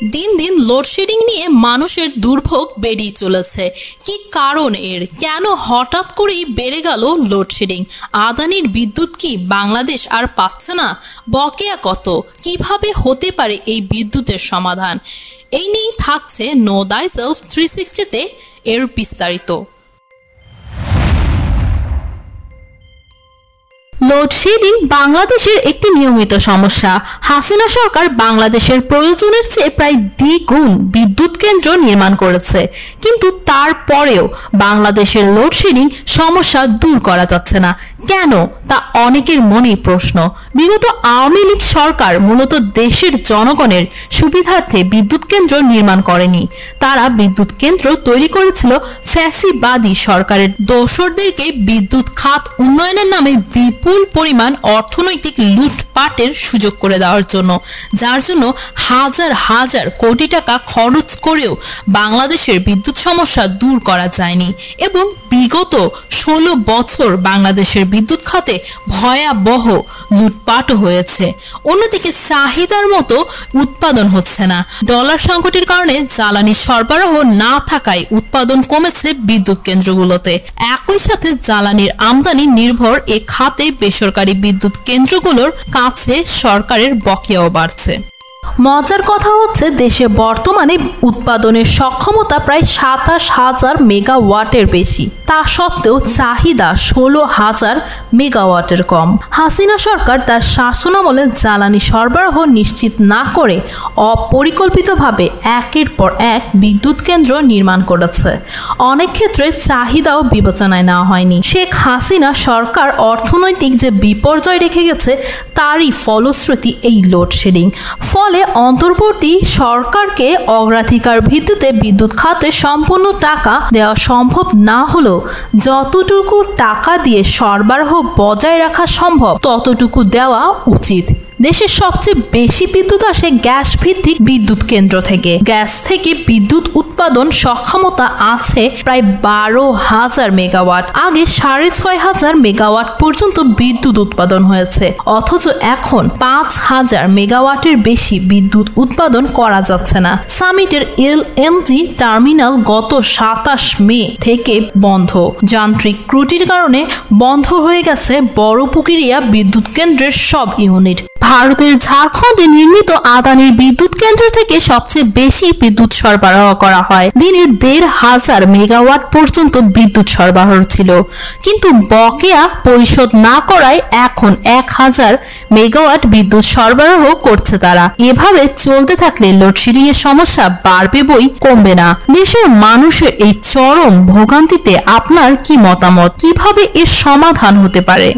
দিন দিন লোডশেডিং নিয়ে মানুষের দুর্ভোগ বেড়েই চলেছে। কি কারণ এর? কেন হঠাৎ করেই বেড়ে গেল লোডশেডিং? আদানির বিদ্যুৎ কি বাংলাদেশ আর পাচ্ছে না? বকেয়া কত? কিভাবে হতে পারে এই বিদ্যুতের সমাধান? এই নিয়েই থাকছে নো দাইসেলফ 360-তে এর বিস্তারিত। লোডশেডিং বাংলাদেশের একটি নিয়মিত সমস্যা। হাসিনা সরকার বাংলাদেশের প্রয়োজনের চেয়ে প্রায় দ্বিগুণ বিদ্যুৎ কেন্দ্র নির্মাণ করেছে, কিন্তু তারপরেও বাংলাদেশের লোডশেডিং সমস্যা দূর করা যাচ্ছে না। কেন? তা অনেকের মনেই প্রশ্ন। বিগত আওয়ামী লীগ সরকার মূলত দেশের জনগণের সুবিধার্থে বিদ্যুৎ কেন্দ্র নির্মাণ করেনি। তারা বিদ্যুৎ কেন্দ্র তৈরি করেছিল ফ্যাসিবাদী সরকারের দোসরদেরকে বিদ্যুৎ খাত উন্নয়নের নামে বিপুল পরিমাণ অর্থনৈতিক লুটপাটের সুযোগ করে দেওয়ার জন্য, যার জন্য হাজার হাজার কোটি টাকা খরচ করেও বাংলাদেশের বিদ্যুৎ সমস্যা দূর করা যায়নি এবং বিগত 16 বছর বাংলাদেশের বিদ্যুৎ খাতে ভয়াবহ লুটপাটও হয়েছে। অন্যদিকে চাহিদার মতো উৎপাদন হচ্ছে না। ডলার সংকটের কারণে জ্বালানি সরবরাহ না থাকায় উৎপাদন কমেছে বিদ্যুৎ কেন্দ্রগুলোতে। একই সাথে জ্বালানির আমদানি নির্ভর এ খাতে বেসরকারি বিদ্যুৎ কেন্দ্রগুলোর কাছে সরকারের বকেয়াও বাড়ছে। মজার কথা হচ্ছে, দেশে বর্তমানে উৎপাদনের সক্ষমতা প্রায় 27,000 মেগাওয়াটের বেশি। তা সত্ত্বেও চাহিদা 16,000 মেগাওয়াটের কম। হাসিনা সরকার তার শাসনামলে জ্বালানি সরবরাহ নিশ্চিত না করে অপরিকল্পিতভাবে একের পর এক বিদ্যুৎ কেন্দ্র নির্মাণ করেছে। অনেক ক্ষেত্রে চাহিদাও বিবেচনায় নেওয়া হয়নি। শেখ হাসিনা সরকার অর্থনৈতিক যে বিপর্যয় রেখে গেছে তারই ফলশ্রুতি এই লোডশেডিং। ফলে অন্তর্বর্তী সরকারকে অগ্রাধিকার ভিত্তিতে বিদ্যুৎ খাতে সম্পূর্ণ টাকা দেওয়া সম্ভব না হলেও যতটুকু টাকা দিয়ে সরবরাহ বজায় রাখা সম্ভব ততটুকু দেওয়া উচিত। দেশের সবচেয়ে বেশি বিদ্যুৎ আসে গ্যাস ভিত্তিক বিদ্যুৎ কেন্দ্র থেকে। গ্যাস থেকে বিদ্যুৎ উৎপাদন সক্ষমতা আছে প্রায় 12,000 মেগাওয়াট। আগে 6,500 মেগাওয়াট পর্যন্ত বিদ্যুৎ উৎপাদন হয়েছে, অথচ এখন 5,000 মেগাওয়াটের বেশি বিদ্যুৎ উৎপাদন করা যাচ্ছে না। সামিটের এলএনজি টার্মিনাল গত 27 মে থেকে বন্ধ। যান্ত্রিক ত্রুটির কারণে বন্ধ হয়ে গেছে বড়পুকুরিয়া বিদ্যুৎ কেন্দ্রের সব ইউনিট। ভারতের ঝাড়খণ্ডে নির্মিত আদানির বিদ্যুৎ কেন্দ্র থেকে সবচেয়ে বেশি বিদ্যুৎ সরবরাহ করা হয়। দিনে 1,500 মেগাওয়াট পর্যন্ত বিদ্যুৎ সরবরাহ ছিল, কিন্তু বকেয়া পরিশোধ না করায় এখন 1,000 মেগাওয়াট বিদ্যুৎ সরবরাহ করছে তারা। এভাবে চলতে থাকলে লোডশেডিং এর সমস্যা বাড়বে বই কমবে না। দেশের মানুষের এই চরম ভোগান্তিতে আপনার কি মতামত? কিভাবে এর সমাধান হতে পারে?